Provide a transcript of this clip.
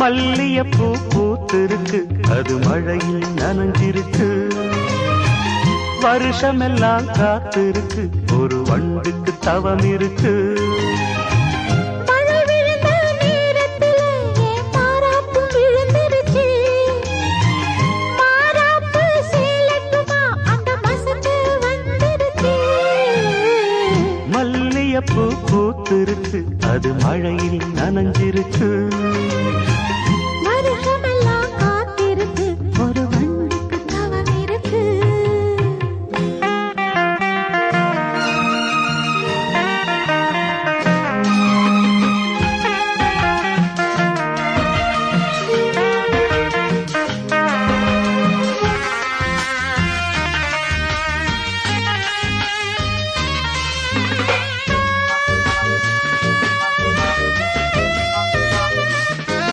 மல்லியப்பூ பூத்திருக்கு, அது மழையில் நனைஞ்சிருக்கு. வருஷமெல்லாம் காத்திருக்கு, ஒரு வண்டுக்கு தவம் இருக்கு. மல்லியப்பூ பூத்திருக்கு, அது மழையில் நனைஞ்சிருக்கு.